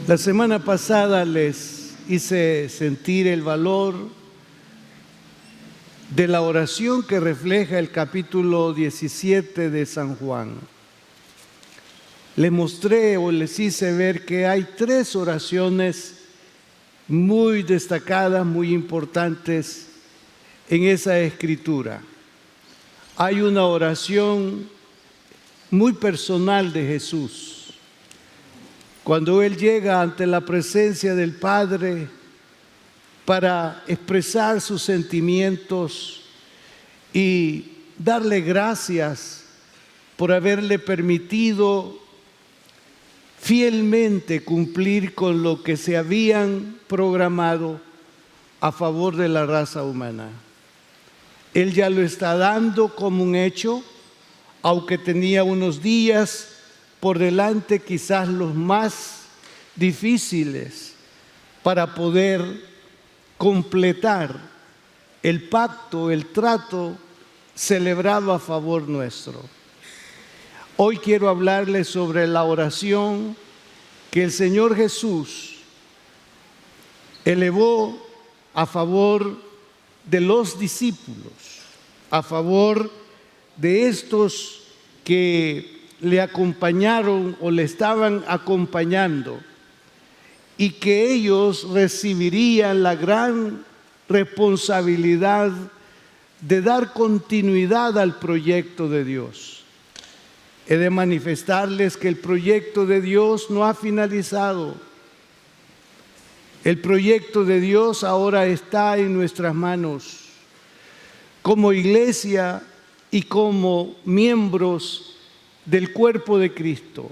La semana pasada les hice sentir el valor de la oración que refleja el capítulo 17 de San Juan. Les mostré o les hice ver que hay tres oraciones muy destacadas, muy importantes en esa escritura. Hay una oración muy personal de Jesús. Cuando Él llega ante la presencia del Padre para expresar sus sentimientos y darle gracias por haberle permitido fielmente cumplir con lo que se habían programado a favor de la raza humana. Él ya lo está dando como un hecho, aunque tenía unos días por delante, quizás los más difíciles, para poder completar el pacto, el trato celebrado a favor nuestro. Hoy quiero hablarles sobre la oración que el Señor Jesús elevó a favor de los discípulos, a favor de estos que le acompañaron o le estaban acompañando, y que ellos recibirían la gran responsabilidad de dar continuidad al proyecto de Dios. He de manifestarles que el proyecto de Dios no ha finalizado. El proyecto de Dios ahora está en nuestras manos. Como iglesia y como miembros del cuerpo de Cristo,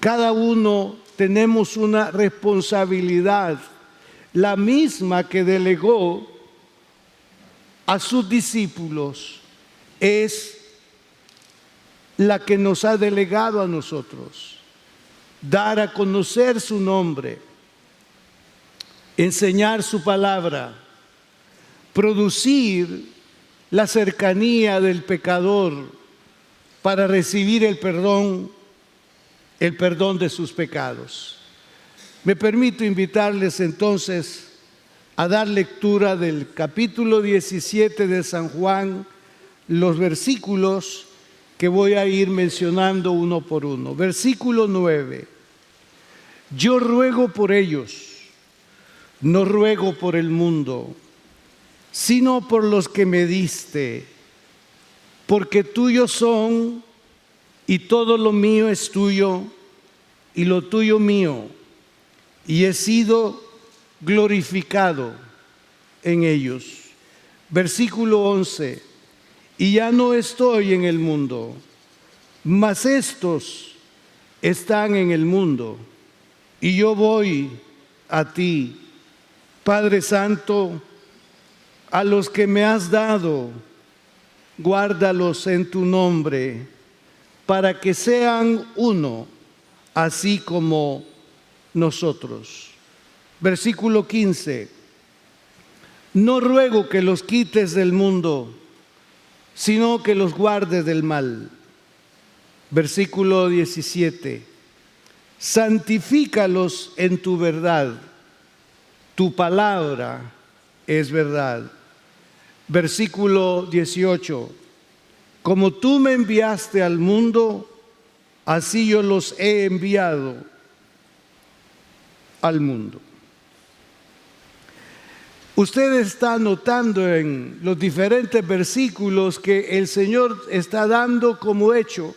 cada uno tenemos una responsabilidad, la misma que delegó a sus discípulos, es la que nos ha delegado a nosotros: dar a conocer su nombre, enseñar su palabra, producir la cercanía del pecador para recibir el perdón de sus pecados. Me permito invitarles entonces a dar lectura del capítulo 17 de San Juan, los versículos que voy a ir mencionando uno por uno. Versículo 9. Yo ruego por ellos, no ruego por el mundo, sino por los que me diste, porque tuyos son, y todo lo mío es tuyo, y lo tuyo mío, y he sido glorificado en ellos. Versículo 11. Y ya no estoy en el mundo, mas estos están en el mundo, y yo voy a ti. Padre Santo, a los que me has dado, guárdalos en tu nombre, para que sean uno, así como nosotros. Versículo 15. No ruego que los quites del mundo, sino que los guardes del mal. Versículo 17. Santifícalos en tu verdad, tu palabra es verdad. Versículo 18. Como tú me enviaste al mundo, así yo los he enviado al mundo. Usted está notando en los diferentes versículos que el Señor está dando como hecho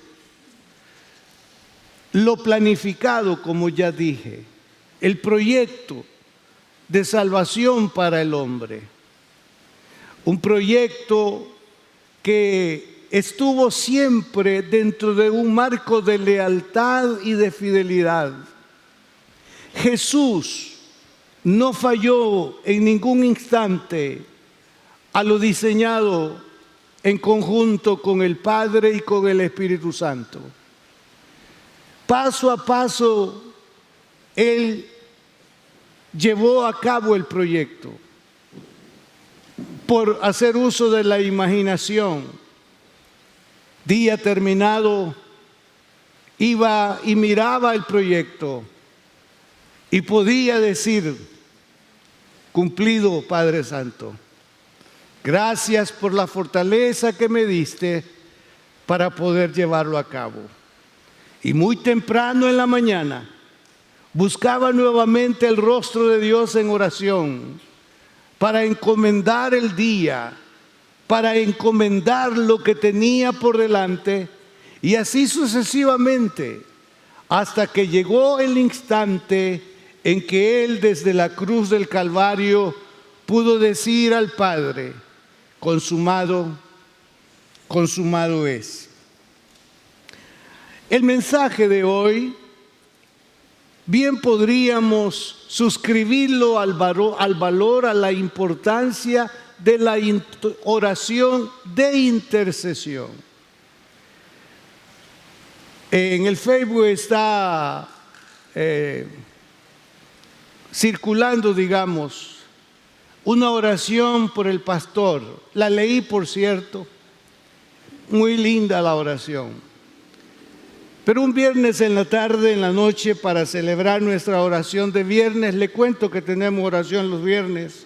lo planificado, como ya dije, el proyecto de salvación para el hombre. Un proyecto que estuvo siempre dentro de un marco de lealtad y de fidelidad. Jesús no falló en ningún instante a lo diseñado en conjunto con el Padre y con el Espíritu Santo. Paso a paso, Él llevó a cabo el proyecto por hacer uso de la imaginación. Día terminado, iba y miraba el proyecto y podía decir: cumplido, Padre Santo. Gracias por la fortaleza que me diste para poder llevarlo a cabo. Y muy temprano en la mañana buscaba nuevamente el rostro de Dios en oración para encomendar el día, para encomendar lo que tenía por delante, y así sucesivamente, hasta que llegó el instante en que Él desde la cruz del Calvario pudo decir al Padre: consumado, consumado es. El mensaje de hoy bien podríamos suscribirlo al valor, a la importancia de la oración de intercesión. En el Facebook está circulando, digamos, una oración por el pastor. La leí, por cierto, muy linda la oración. Pero un viernes en la tarde, en la noche, para celebrar nuestra oración de viernes, le cuento que tenemos oración los viernes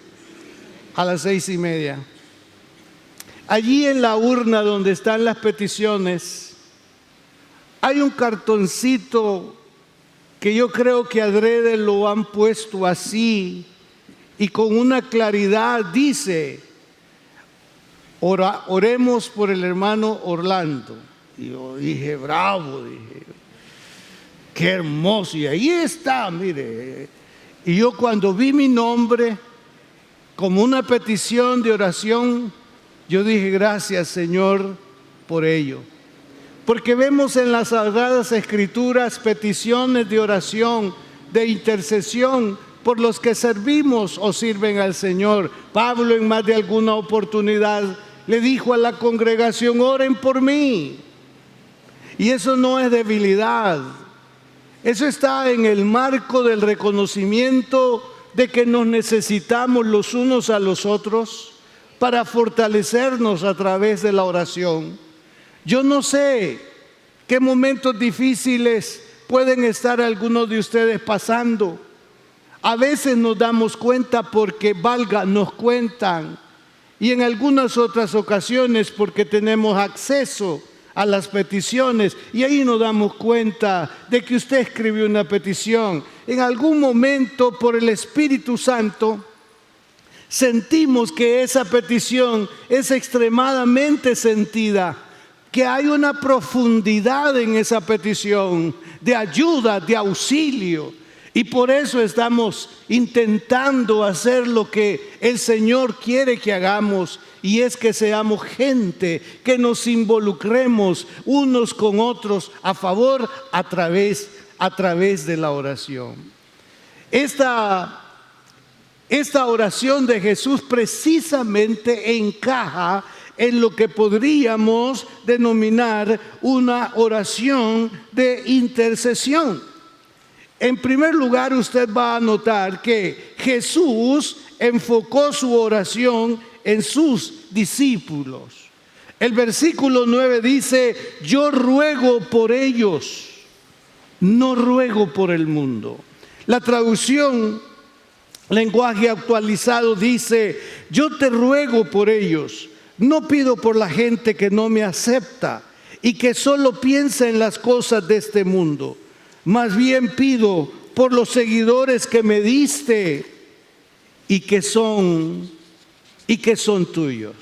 a las 6:30. Allí en la urna donde están las peticiones, hay un cartoncito que yo creo que adrede lo han puesto así y con una claridad dice: oremos por el hermano Orlando. Y yo dije: bravo, dije, qué hermoso. Y ahí está, mire. Y yo cuando vi mi nombre como una petición de oración, yo dije: gracias, Señor, por ello. Porque vemos en las Sagradas Escrituras peticiones de oración, de intercesión por los que servimos o sirven al Señor. Pablo en más de alguna oportunidad le dijo a la congregación: oren por mí. Y eso no es debilidad. Eso está en el marco del reconocimiento de que nos necesitamos los unos a los otros para fortalecernos a través de la oración. Yo no sé qué momentos difíciles pueden estar algunos de ustedes pasando. A veces nos damos cuenta porque, nos cuentan, y en algunas otras ocasiones porque tenemos acceso a las peticiones, y ahí nos damos cuenta de que usted escribió una petición. En algún momento, por el Espíritu Santo, sentimos que esa petición es extremadamente sentida, que hay una profundidad en esa petición de ayuda, de auxilio, y por eso estamos intentando hacer lo que el Señor quiere que hagamos, y es que seamos gente, que nos involucremos unos con otros a favor, a través de la oración. Esta oración de Jesús precisamente encaja en lo que podríamos denominar una oración de intercesión. En primer lugar, usted va a notar que Jesús enfocó su oración en sus discípulos. El versículo 9 dice: yo ruego por ellos, no ruego por el mundo. La traducción, lenguaje actualizado, dice: yo te ruego por ellos, no pido por la gente que no me acepta y que solo piensa en las cosas de este mundo. Más bien pido por los seguidores que me diste y que son tuyos.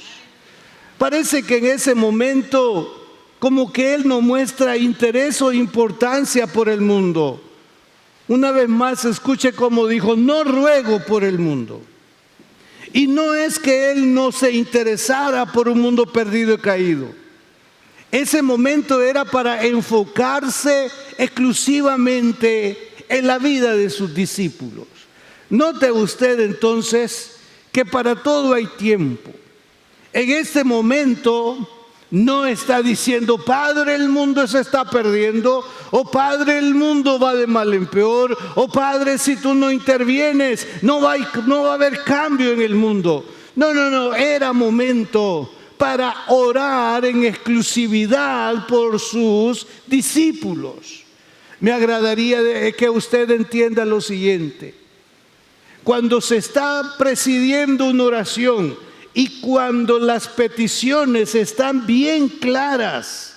Parece que en ese momento como que Él no muestra interés o importancia por el mundo. Una vez más, escuche cómo dijo: no ruego por el mundo. Y no es que Él no se interesara por un mundo perdido y caído. Ese momento era para enfocarse exclusivamente en la vida de sus discípulos. Note usted entonces que para todo hay tiempo. En este momento no está diciendo: Padre, el mundo se está perdiendo, o Padre, el mundo va de mal en peor, o Padre, si tú no intervienes no va a haber cambio en el mundo. No, era momento para orar en exclusividad por sus discípulos. Me agradaría que usted entienda lo siguiente. Cuando se está presidiendo una oración y cuando las peticiones están bien claras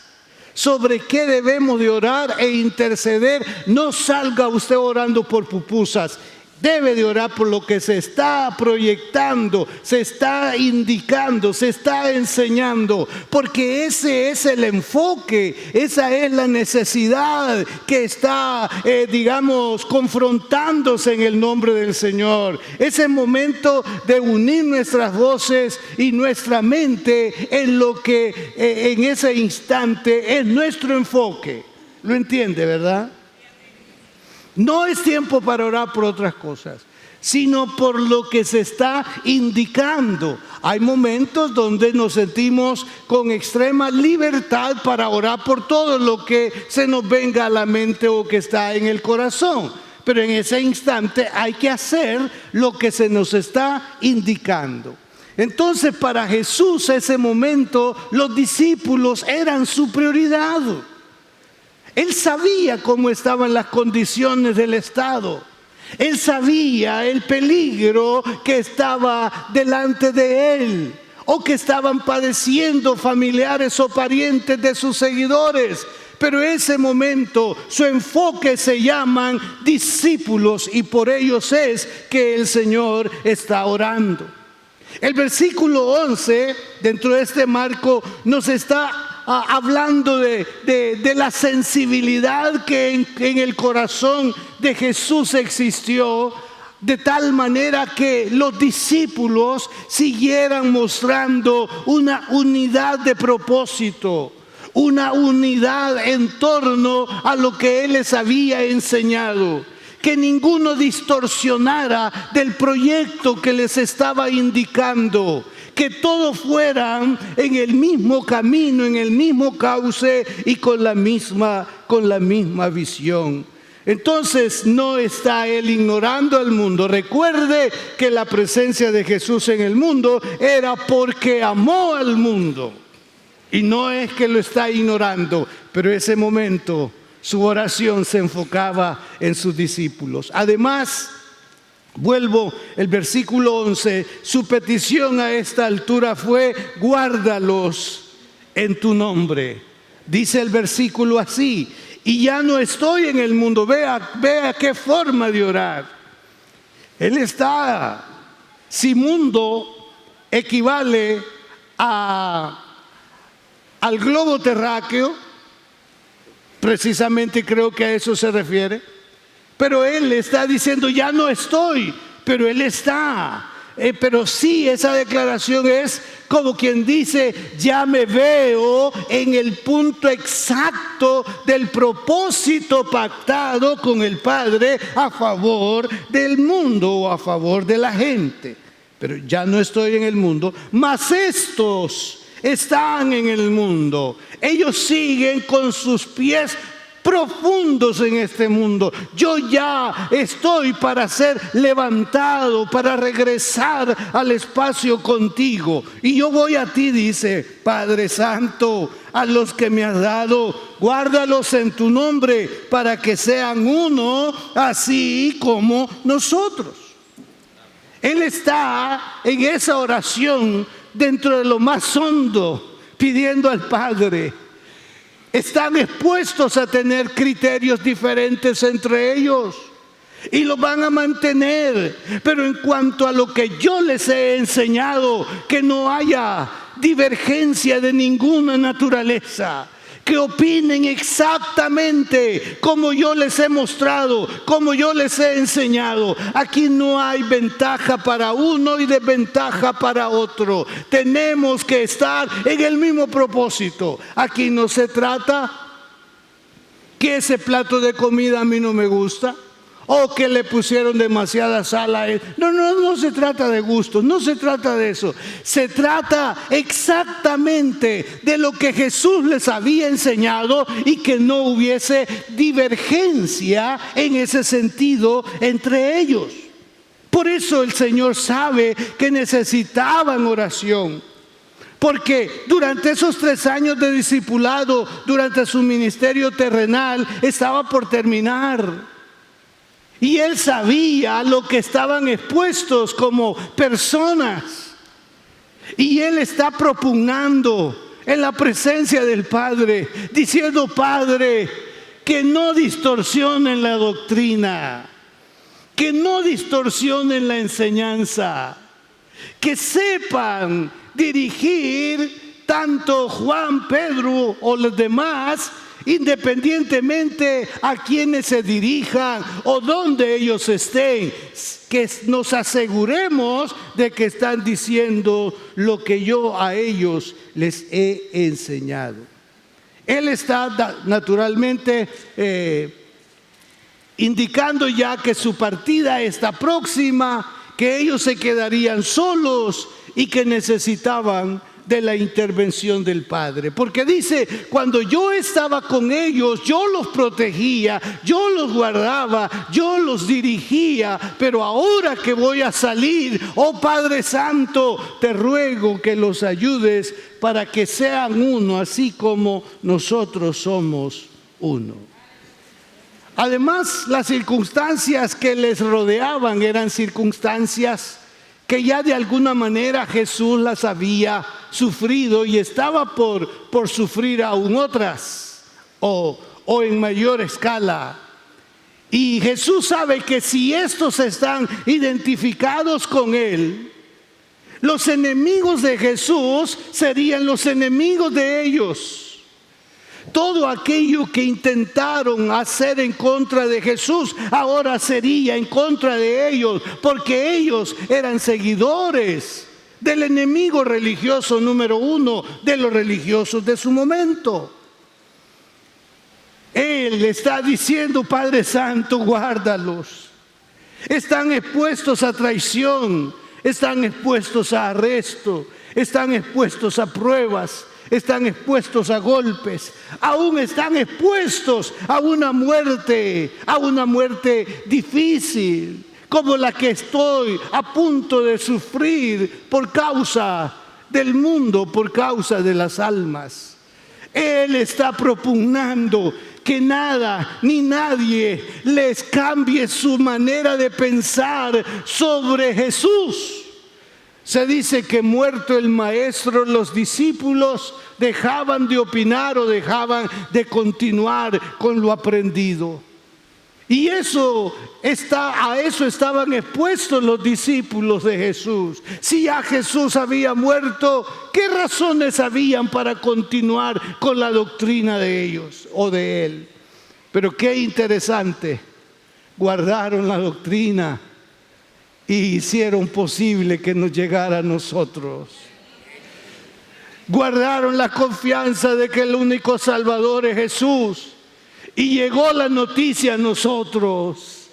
sobre qué debemos de orar e interceder, no salga usted orando por pupusas. Debe de orar por lo que se está proyectando, se está indicando, se está enseñando, porque ese es el enfoque, esa es la necesidad que está, confrontándose en el nombre del Señor. Es el momento de unir nuestras voces y nuestra mente en lo que en ese instante es nuestro enfoque. ¿Lo entiende, verdad? No es tiempo para orar por otras cosas, sino por lo que se está indicando. Hay momentos donde nos sentimos con extrema libertad para orar por todo lo que se nos venga a la mente o que está en el corazón. Pero en ese instante hay que hacer lo que se nos está indicando. Entonces, para Jesús, ese momento, los discípulos eran su prioridad. Él sabía cómo estaban las condiciones del estado. Él sabía el peligro que estaba delante de él o que estaban padeciendo familiares o parientes de sus seguidores. Pero ese momento, su enfoque se llaman discípulos y por ellos es que el Señor está orando. El versículo 11, dentro de este marco, nos está hablando de la sensibilidad que en el corazón de Jesús existió, de tal manera que los discípulos siguieran mostrando una unidad de propósito, una unidad en torno a lo que Él les había enseñado. Que ninguno distorsionara del proyecto que les estaba indicando. Que todos fueran en el mismo camino, en el mismo cauce y con la misma visión. Entonces no está Él ignorando al mundo. Recuerde que la presencia de Jesús en el mundo era porque amó al mundo. Y no es que lo está ignorando, pero ese momento su oración se enfocaba en sus discípulos. Además, vuelvo el versículo 11, su petición a esta altura fue: guárdalos en tu nombre. Dice el versículo así: y ya no estoy en el mundo. Vea qué forma de orar. Él está, si mundo equivale al globo terráqueo, precisamente creo que a eso se refiere. Pero Él está diciendo: ya no estoy, pero Él está. Pero sí, esa declaración es como quien dice: ya me veo en el punto exacto del propósito pactado con el Padre a favor del mundo o a favor de la gente. Pero ya no estoy en el mundo, mas estos están en el mundo. Ellos siguen con sus pies profundos en este mundo. Yo ya estoy para ser levantado, para regresar al espacio contigo. Y yo voy a ti, dice Padre Santo, a los que me has dado, guárdalos en tu nombre para que sean uno, así como nosotros. Él está en esa oración dentro de lo más hondo, pidiendo al Padre. Están expuestos a tener criterios diferentes entre ellos y lo van a mantener, pero en cuanto a lo que yo les he enseñado, que no haya divergencia de ninguna naturaleza, que opinen exactamente como yo les he mostrado, como yo les he enseñado. Aquí no hay ventaja para uno y desventaja para otro. Tenemos que estar en el mismo propósito. Aquí no se trata que ese plato de comida a mí no me gusta, o que le pusieron demasiada sal a él. No se trata de gustos, no se trata de eso. Se trata exactamente de lo que Jesús les había enseñado y que no hubiese divergencia en ese sentido entre ellos. Por eso el Señor sabe que necesitaban oración. Porque durante esos 3 años de discipulado, durante su ministerio terrenal, estaba por terminar. Y él sabía a lo que estaban expuestos como personas. Y él está propugnando en la presencia del Padre, diciendo: Padre, que no distorsionen la doctrina, que no distorsionen la enseñanza, que sepan dirigir tanto Juan, Pedro o los demás, independientemente a quienes se dirijan o donde ellos estén, que nos aseguremos de que están diciendo lo que yo a ellos les he enseñado. Él está naturalmente indicando ya que su partida está próxima, que ellos se quedarían solos y que necesitaban de la intervención del Padre. Porque dice: cuando yo estaba con ellos, yo los protegía, yo los guardaba, yo los dirigía, pero ahora que voy a salir, oh Padre Santo, te ruego que los ayudes para que sean uno, así como nosotros somos uno. Además, las circunstancias que les rodeaban eran circunstancias que ya de alguna manera Jesús las había sufrido y estaba por sufrir aún otras o en mayor escala. Y Jesús sabe que si estos están identificados con Él, los enemigos de Jesús serían los enemigos de ellos. Todo aquello que intentaron hacer en contra de Jesús ahora sería en contra de ellos, porque ellos eran seguidores del enemigo religioso número 1 de los religiosos de su momento. Él está diciendo: Padre Santo, guárdalos. Están expuestos a traición, están expuestos a arresto, están expuestos a pruebas, están expuestos a golpes, aún están expuestos a una muerte difícil, como la que estoy a punto de sufrir por causa del mundo, por causa de las almas. Él está propugnando que nada ni nadie les cambie su manera de pensar sobre Jesús. Se dice que muerto el maestro, los discípulos dejaban de opinar o dejaban de continuar con lo aprendido. Y a eso estaban expuestos los discípulos de Jesús. Si ya Jesús había muerto, ¿qué razones habían para continuar con la doctrina de ellos o de Él? Pero qué interesante, guardaron la doctrina y hicieron posible que nos llegara a nosotros. Guardaron la confianza de que el único Salvador es Jesús. Y llegó la noticia a nosotros.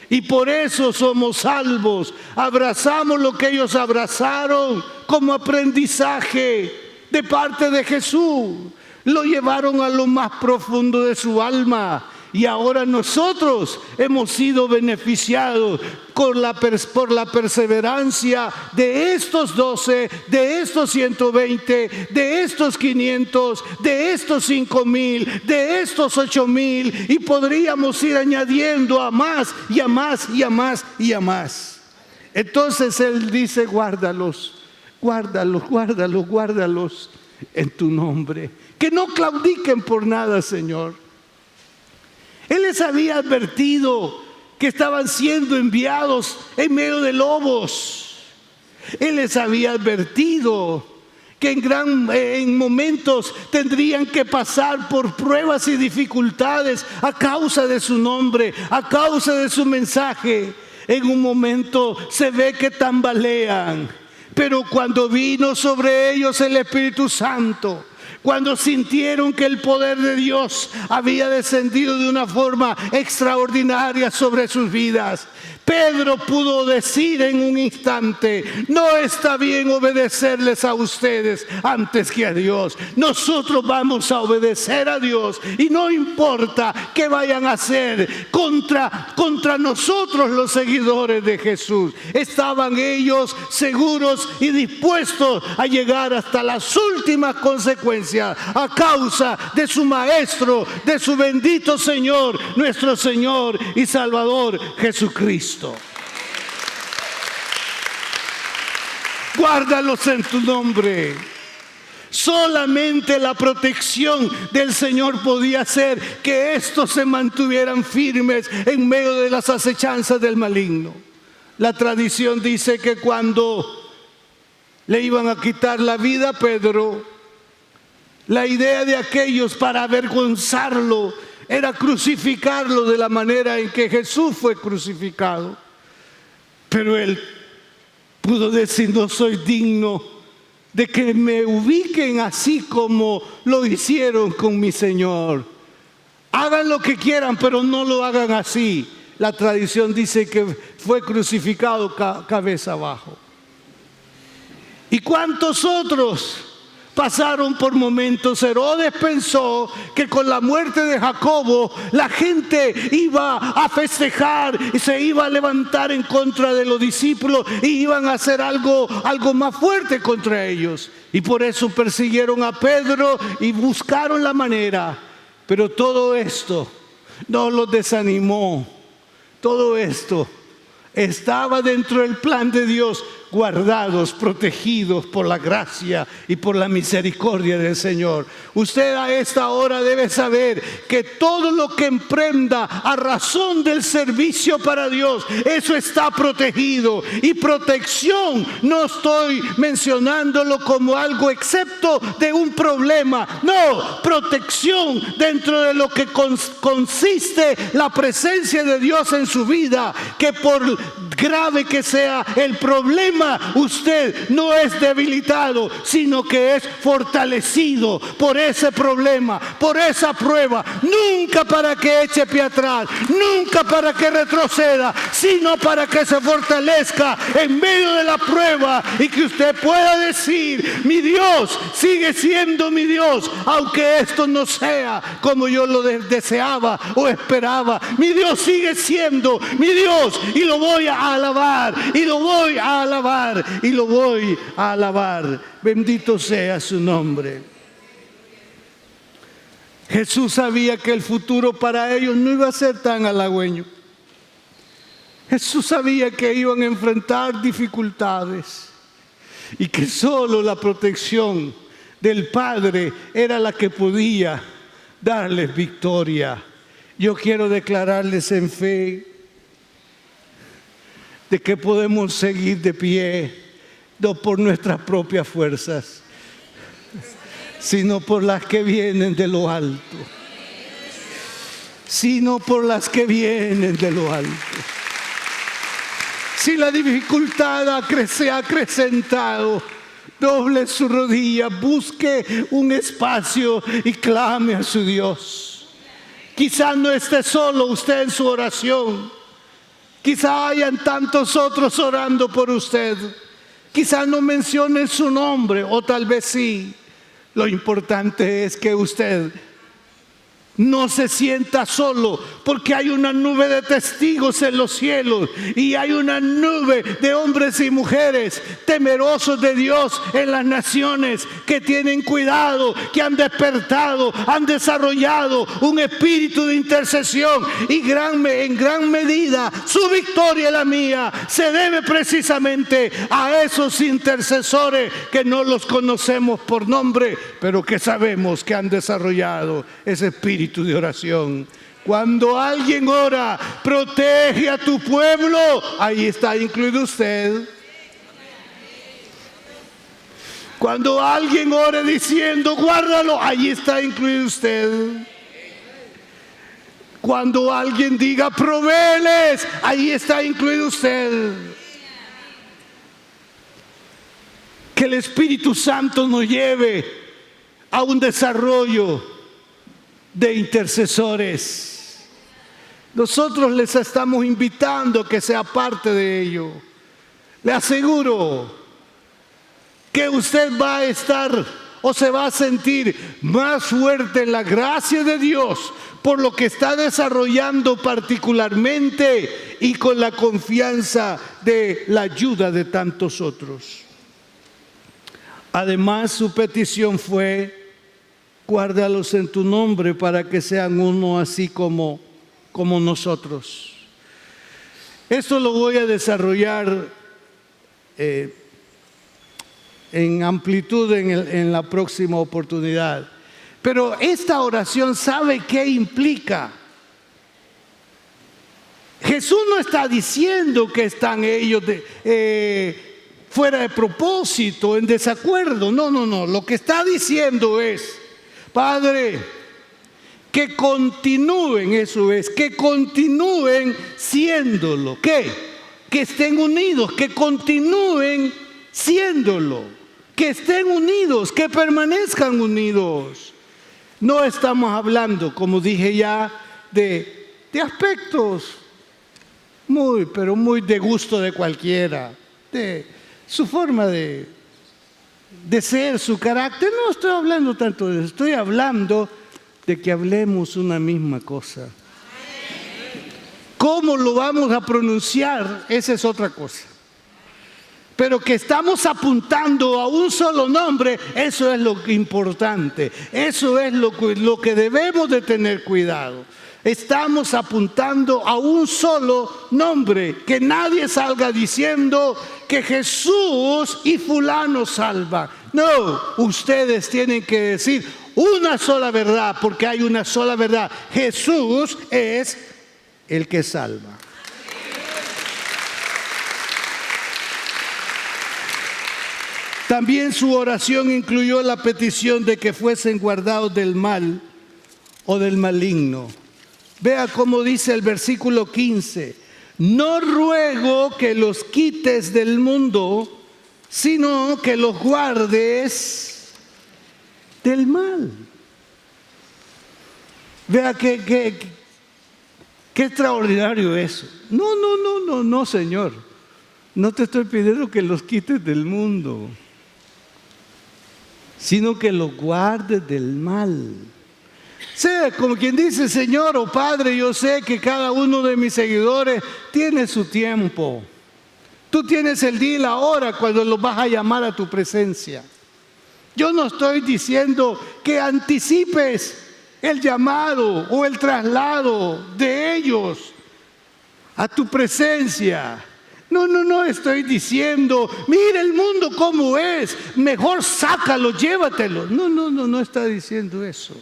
Y por eso somos salvos. Abrazamos lo que ellos abrazaron como aprendizaje de parte de Jesús. Lo llevaron a lo más profundo de su alma. Y ahora nosotros hemos sido beneficiados por la perseverancia de estos 12, de estos 120, de estos 500, de estos 5,000, de estos 8,000, y podríamos ir añadiendo a más y a más y a más y a más. Entonces Él dice: guárdalos, guárdalos, guárdalos, guárdalos en tu nombre. Que no claudiquen por nada, Señor. Él les había advertido que estaban siendo enviados en medio de lobos. Él les había advertido que en momentos tendrían que pasar por pruebas y dificultades a causa de su nombre, a causa de su mensaje. En un momento se ve que tambalean, pero cuando vino sobre ellos el Espíritu Santo, Cuando sintieron que el poder de Dios había descendido de una forma extraordinaria sobre sus vidas, Pedro pudo decir en un instante: no está bien obedecerles a ustedes antes que a Dios. Nosotros vamos a obedecer a Dios y no importa qué vayan a hacer contra nosotros los seguidores de Jesús. Estaban ellos seguros y dispuestos a llegar hasta las últimas consecuencias a causa de su Maestro, de su bendito Señor, nuestro Señor y Salvador Jesucristo. Guárdalos en tu nombre. Solamente la protección del Señor podía hacer que estos se mantuvieran firmes en medio de las acechanzas del maligno. La tradición dice que cuando le iban a quitar la vida a Pedro, la idea de aquellos para avergonzarlo era crucificarlo de la manera en que Jesús fue crucificado. Pero él pudo decir: no soy digno de que me ubiquen así como lo hicieron con mi Señor. Hagan lo que quieran, pero no lo hagan así. La tradición dice que fue crucificado cabeza abajo. ¿Y cuántos otros pasaron por momentos? Herodes pensó que con la muerte de Jacobo la gente iba a festejar y se iba a levantar en contra de los discípulos y iban a hacer algo más fuerte contra ellos. Y por eso persiguieron a Pedro y buscaron la manera. Pero todo esto no los desanimó. Todo esto estaba dentro del plan de Dios, guardados, protegidos por la gracia y por la misericordia del Señor. Usted a esta hora debe saber que todo lo que emprenda a razón del servicio para Dios, eso está protegido. Y protección no estoy mencionándolo como algo excepto de un problema. No, protección dentro de lo que consiste la presencia de Dios en su vida, que por grave que sea el problema, usted no es debilitado, sino que es fortalecido por ese problema, por esa prueba. Nunca para que eche pie atrás, nunca para que retroceda, sino para que se fortalezca en medio de la prueba y que usted pueda decir: mi Dios sigue siendo mi Dios, aunque esto no sea como yo lo deseaba o esperaba. Mi Dios sigue siendo mi Dios y lo voy a alabar, y lo voy a alabar, y lo voy a alabar. Bendito sea su nombre. Jesús sabía que el futuro para ellos no iba a ser tan halagüeño. Jesús sabía que iban a enfrentar dificultades y que solo la protección del Padre era la que podía darles victoria. Yo quiero declararles en fe de que podemos seguir de pie, no por nuestras propias fuerzas, sino por las que vienen de lo alto. Sino por las que vienen de lo alto. Si la dificultad se ha acrecentado, doble su rodilla, busque un espacio y clame a su Dios. Quizás no esté solo usted en su oración. Quizá hayan tantos otros orando por usted. Quizá no mencionen su nombre, o tal vez sí. Lo importante es que usted no se sienta solo, porque hay una nube de testigos en los cielos y hay una nube de hombres y mujeres temerosos de Dios en las naciones, que tienen cuidado, que han despertado, han desarrollado un espíritu de intercesión, y en gran medida su victoria y la mía se debe precisamente a esos intercesores que no los conocemos por nombre, pero que sabemos que han desarrollado ese espíritu de oración. Cuando alguien ora: protege a tu pueblo, ahí está incluido usted. Cuando alguien ore diciendo: guárdalo, ahí está incluido usted. Cuando alguien diga: provéeles, ahí está incluido usted. Que el Espíritu Santo nos lleve a un desarrollo de intercesores. Nosotros les estamos invitando a que sea parte de ello. Le aseguro que usted va a estar o se va a sentir más fuerte en la gracia de Dios por lo que está desarrollando particularmente y con la confianza de la ayuda de tantos otros. Además, su petición fue: guárdalos en tu nombre para que sean uno así como nosotros. Esto lo voy a desarrollar en amplitud en la próxima oportunidad. Pero esta oración, ¿sabe qué implica? Jesús no está diciendo que están ellos fuera de propósito, en desacuerdo. No. Lo que está diciendo es: Padre, que continúen, eso es, que continúen siéndolo. ¿Qué? Que estén unidos, que continúen siéndolo, que estén unidos, que permanezcan unidos. No estamos hablando, como dije ya, de aspectos pero muy de gusto de cualquiera, de su forma de ser, su carácter. No estoy hablando tanto de eso, estoy hablando de que hablemos una misma cosa. ¿Cómo lo vamos a pronunciar? Esa es otra cosa. Pero que estamos apuntando a un solo nombre, eso es lo importante. Eso es lo que debemos de tener cuidado. Estamos apuntando a un solo nombre. Que nadie salga diciendo que Jesús y fulano salva. No, ustedes tienen que decir una sola verdad, porque hay una sola verdad. Jesús es el que salva. También su oración incluyó la petición de que fuesen guardados del mal o del maligno. Vea cómo dice el versículo 15: no ruego que los quites del mundo, sino que los guardes del mal. Vea qué extraordinario eso. No, Señor. No te estoy pidiendo que los quites del mundo, sino que los guardes del mal. Sea como quien dice: Señor o Padre, yo sé que cada uno de mis seguidores tiene su tiempo. Tú tienes el día y la hora cuando los vas a llamar a tu presencia. Yo no estoy diciendo que anticipes el llamado o el traslado de ellos a tu presencia. No estoy diciendo: mira el mundo cómo es, mejor sácalo, llévatelo. No está diciendo eso.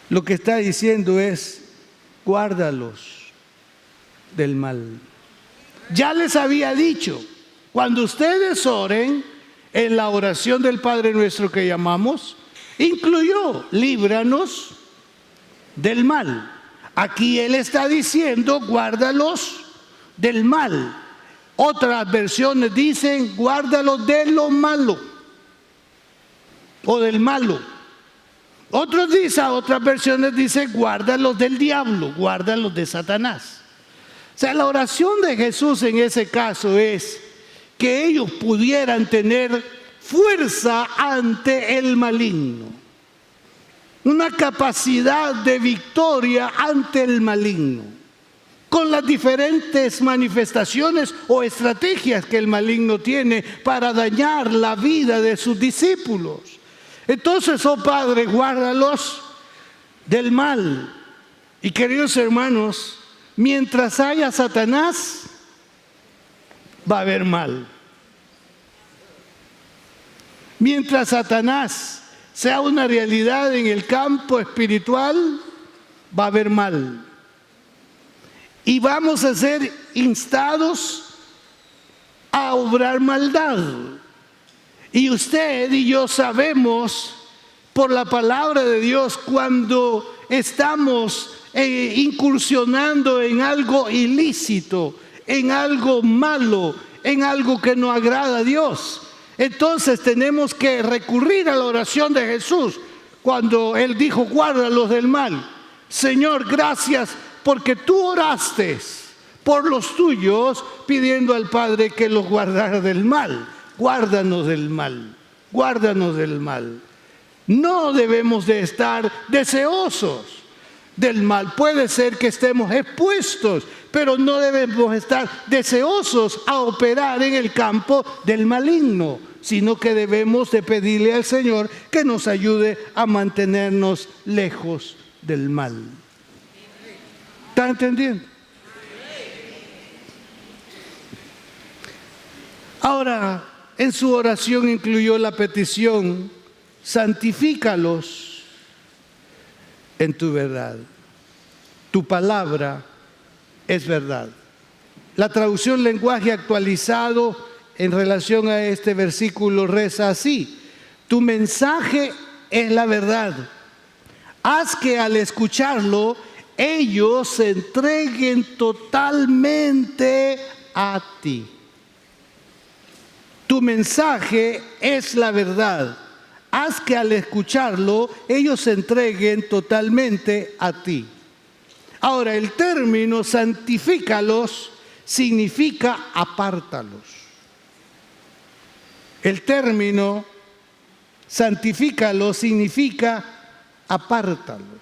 Lo que está diciendo es: guárdalos del mal. Ya les había dicho, cuando ustedes oren, en la oración del Padre Nuestro que llamamos, incluyó: líbranos del mal. Aquí Él está diciendo: guárdalos del mal. Otras versiones dicen: guárdalos de lo malo o del malo. Otras versiones dicen: guárdalos del diablo, guárdalos de Satanás. O sea, la oración de Jesús en ese caso es que ellos pudieran tener fuerza ante el maligno, una capacidad de victoria ante el maligno, con las diferentes manifestaciones o estrategias que el maligno tiene para dañar la vida de sus discípulos. Entonces, oh Padre, guárdalos del mal. Y queridos hermanos, mientras haya Satanás, va a haber mal. Mientras Satanás sea una realidad en el campo espiritual, va a haber mal. Y vamos a ser instados a obrar maldad. Y usted y yo sabemos por la palabra de Dios cuando estamos incursionando en algo ilícito, en algo malo, en algo que no agrada a Dios. Entonces tenemos que recurrir a la oración de Jesús. cuando Él dijo, guárdalos del mal. Señor, gracias porque tú oraste por los tuyos, pidiendo al Padre que los guardara del mal. Guárdanos del mal, guárdanos del mal. No debemos de estar deseosos del mal. Puede ser que estemos expuestos, pero no debemos estar deseosos a operar en el campo del maligno, sino que debemos de pedirle al Señor que nos ayude a mantenernos lejos del mal. ¿Está entendiendo? Ahora, en su oración incluyó la petición, santifícalos en tu verdad. Tu palabra es verdad. La traducción lenguaje actualizado en relación a este versículo reza así: tu mensaje es la verdad. Haz que al escucharlo ellos se entreguen totalmente a ti. Tu mensaje es la verdad. Haz que al escucharlo ellos se entreguen totalmente a ti. Ahora, el término santifícalos significa apártalos. El término santifícalos significa apártalos.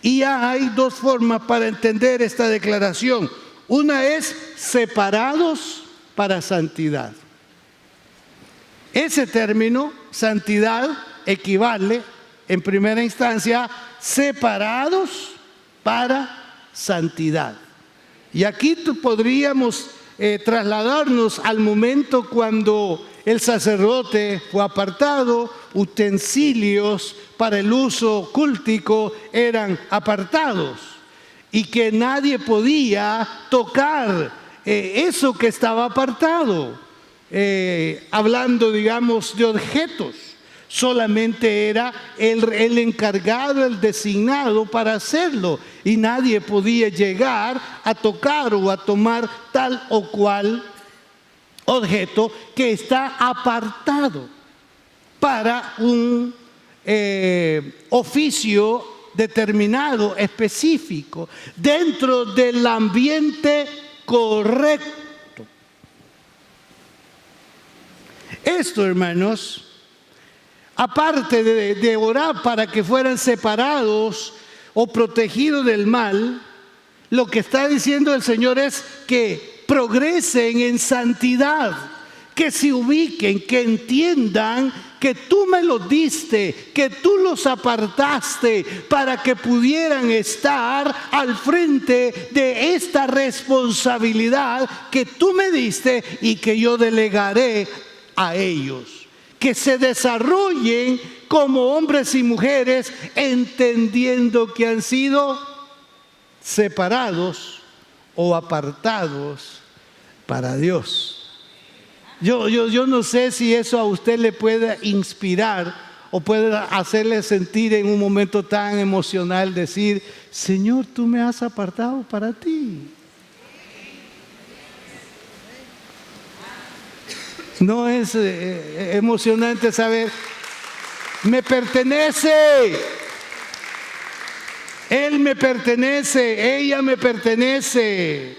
Y hay dos formas para entender esta declaración. Una es separados para santidad. Ese término, santidad, equivale en primera instancia separados para santidad. Y aquí podríamos trasladarnos al momento cuando el sacerdote fue apartado, utensilios para el uso cultico eran apartados y que nadie podía tocar eso que estaba apartado. Hablando, digamos, de objetos, solamente era el encargado, el designado para hacerlo, y nadie podía llegar a tocar o a tomar tal o cual objeto que está apartado para un oficio determinado, específico, dentro del ambiente correcto. Esto, hermanos, aparte de orar para que fueran separados o protegidos del mal, lo que está diciendo el Señor es que progresen en santidad, que se ubiquen, que entiendan que tú me los diste, que tú los apartaste para que pudieran estar al frente de esta responsabilidad que tú me diste y que yo delegaré a ellos, que se desarrollen como hombres y mujeres entendiendo que han sido separados o apartados para Dios. Yo no sé si eso a usted le puede inspirar o puede hacerle sentir en un momento tan emocional decir: Señor, tú me has apartado para ti. ¿No es emocionante saber? Me pertenece. Él me pertenece, ella me pertenece.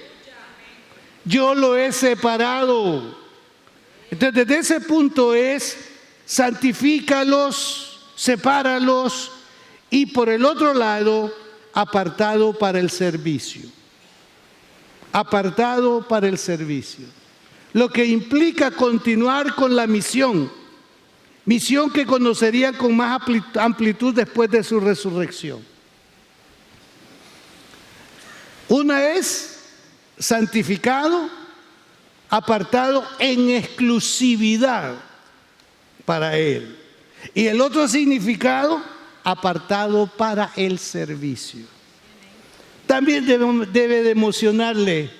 Yo lo he separado. Entonces, desde ese punto es santifícalos, sepáralos, y por el otro lado, apartado para el servicio. Apartado para el servicio. Lo que implica continuar con la misión que conocería con más amplitud después de su resurrección. Una es santificado, apartado en exclusividad para Él. Y el otro significado, apartado para el servicio. También debe de emocionarle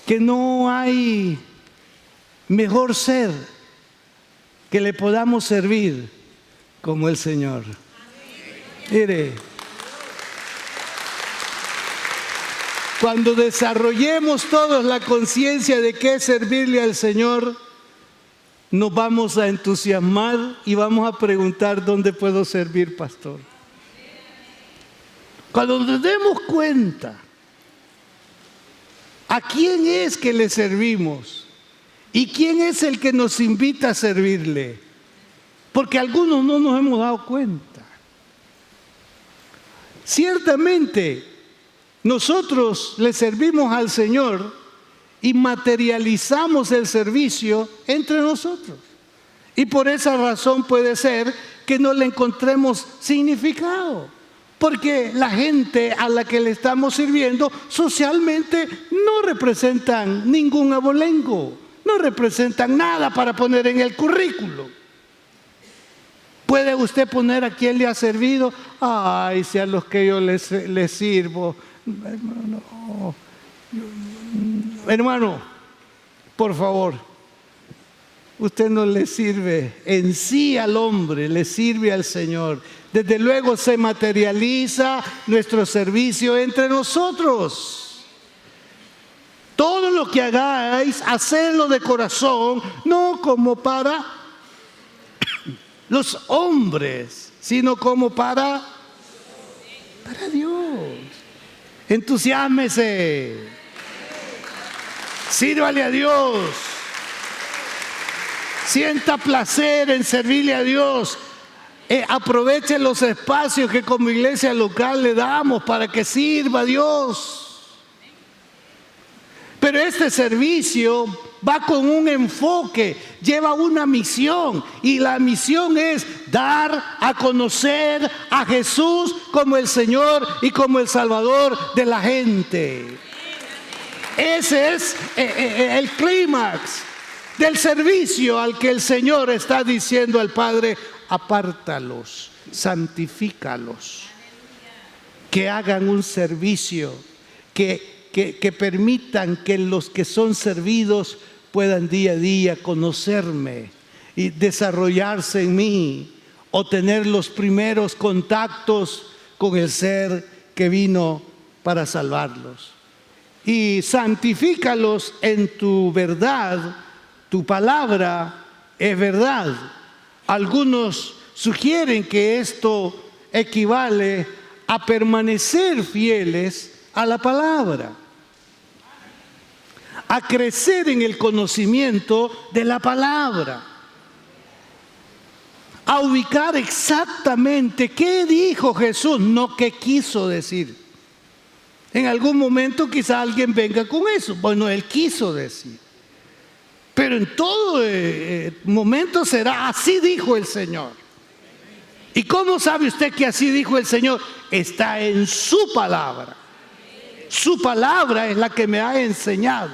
que no hay mejor ser que le podamos servir como el Señor. Mire, cuando desarrollemos todos la conciencia de qué es servirle al Señor, nos vamos a entusiasmar y vamos a preguntar: ¿dónde puedo servir, pastor? Cuando nos demos cuenta a quién es que le servimos y quién es el que nos invita a servirle, porque algunos no nos hemos dado cuenta. Ciertamente, nosotros le servimos al Señor y materializamos el servicio entre nosotros. Y por esa razón puede ser que no le encontremos significado, porque la gente a la que le estamos sirviendo socialmente no representan ningún abolengo, no representan nada para poner en el currículo. ¿Puede usted poner a quién le ha servido? Ay, si a los que yo les sirvo. Hermano, por favor, usted no le sirve en sí al hombre, le sirve al Señor. Desde luego se materializa nuestro servicio entre nosotros. Todo lo que hagáis, hacedlo de corazón, no como para los hombres, sino como para Dios. Entusiásmese, sírvale a Dios, sienta placer en servirle a Dios. Aproveche los espacios que como iglesia local le damos para que sirva a Dios. Pero este servicio va con un enfoque, lleva una misión, y la misión es dar a conocer a Jesús como el Señor y como el Salvador de la gente. Ese es el clímax del servicio al que el Señor está diciendo al Padre: apártalos, santifícalos, que hagan un servicio, que permitan que los que son servidos puedan día a día conocerme y desarrollarse en mí, o tener los primeros contactos con el ser que vino para salvarlos. Y santifícalos en tu verdad, tu palabra es verdad. Algunos sugieren que esto equivale a permanecer fieles a la palabra, a crecer en el conocimiento de la palabra, a ubicar exactamente qué dijo Jesús, no qué quiso decir. En algún momento quizá alguien venga con eso: bueno, él quiso decir. Pero en todo momento será: así dijo el Señor. ¿Y cómo sabe usted que así dijo el Señor? Está en su palabra. Su palabra es la que me ha enseñado.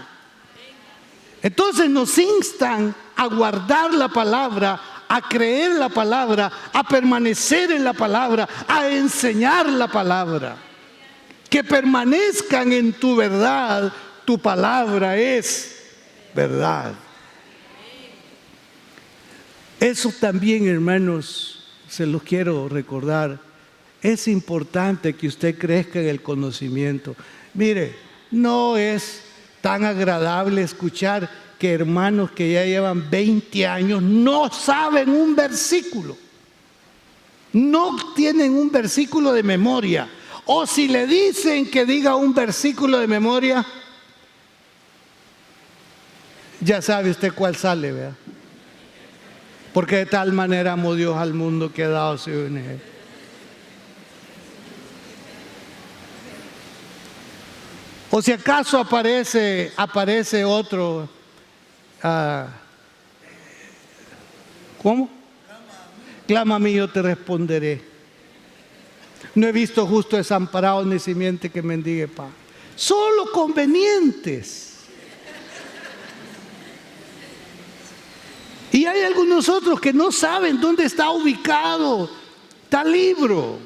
Entonces nos instan a guardar la palabra, a creer la palabra, a permanecer en la palabra, a enseñar la palabra. Que permanezcan en tu verdad, tu palabra es verdad. Eso también, hermanos, se los quiero recordar. Es importante que usted crezca en el conocimiento. Mire, no es tan agradable escuchar que hermanos que ya llevan 20 años no saben un versículo. No tienen un versículo de memoria. O si le dicen que diga un versículo de memoria, ya sabe usted cuál sale, ¿verdad? Porque de tal manera amó Dios al mundo que ha dado su Hijo. O si acaso aparece otro, ¿cómo? Clama a mí, yo te responderé. No he visto justo desamparado ni simiente que mendigue pan. Solo convenientes. Y hay algunos otros que no saben dónde está ubicado tal libro.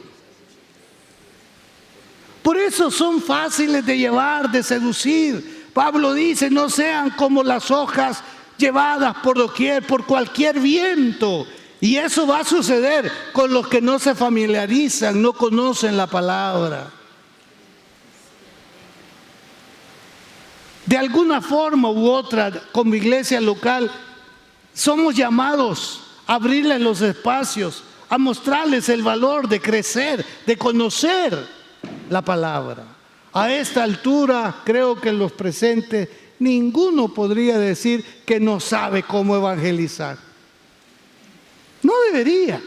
Por eso son fáciles de llevar, de seducir. Pablo dice: no sean como las hojas llevadas por doquier, por cualquier viento. Y eso va a suceder con los que no se familiarizan, no conocen la palabra. De alguna forma u otra, como iglesia local, Somos llamados a abrirles los espacios, a mostrarles el valor de crecer, de conocer la palabra. A esta altura, creo que los presentes, ninguno podría decir que no sabe cómo evangelizar. No debería,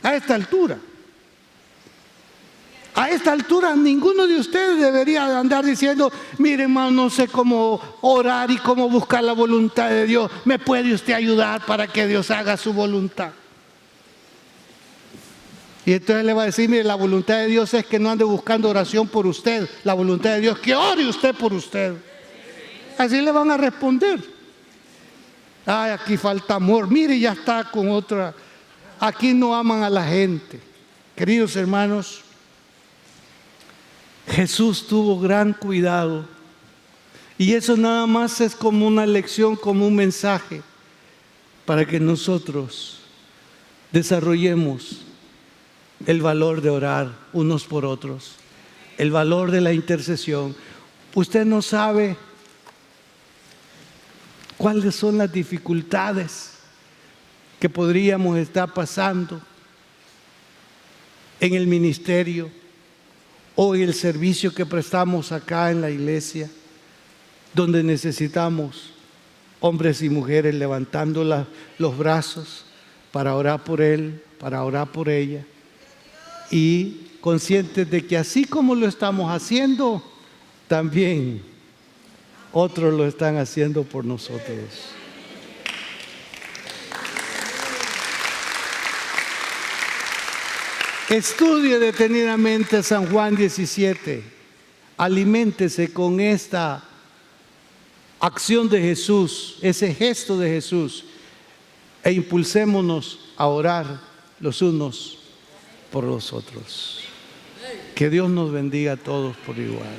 a esta altura. A esta altura ninguno de ustedes debería andar diciendo: mire, hermano, no sé cómo orar y cómo buscar la voluntad de Dios. ¿Me puede usted ayudar para que Dios haga su voluntad? Y entonces le va a decir: mire, la voluntad de Dios es que no ande buscando oración por usted. La voluntad de Dios es que ore usted por usted. Así le van a responder. Ay, aquí falta amor. Mire, ya está con otra. Aquí no aman a la gente. Queridos hermanos, Jesús tuvo gran cuidado, y eso nada más es como una lección, como un mensaje para que nosotros desarrollemos el valor de orar unos por otros, el valor de la intercesión. Usted no sabe cuáles son las dificultades que podríamos estar pasando en el ministerio o en el servicio que prestamos acá en la iglesia, donde necesitamos hombres y mujeres levantando los brazos para orar por él, para orar por ella, y conscientes de que así como lo estamos haciendo, también otros lo están haciendo por nosotros. Estudie detenidamente San Juan 17. Aliméntese con esta acción de Jesús, ese gesto de Jesús, e impulsémonos a orar los unos por los otros. Que Dios nos bendiga a todos por igual.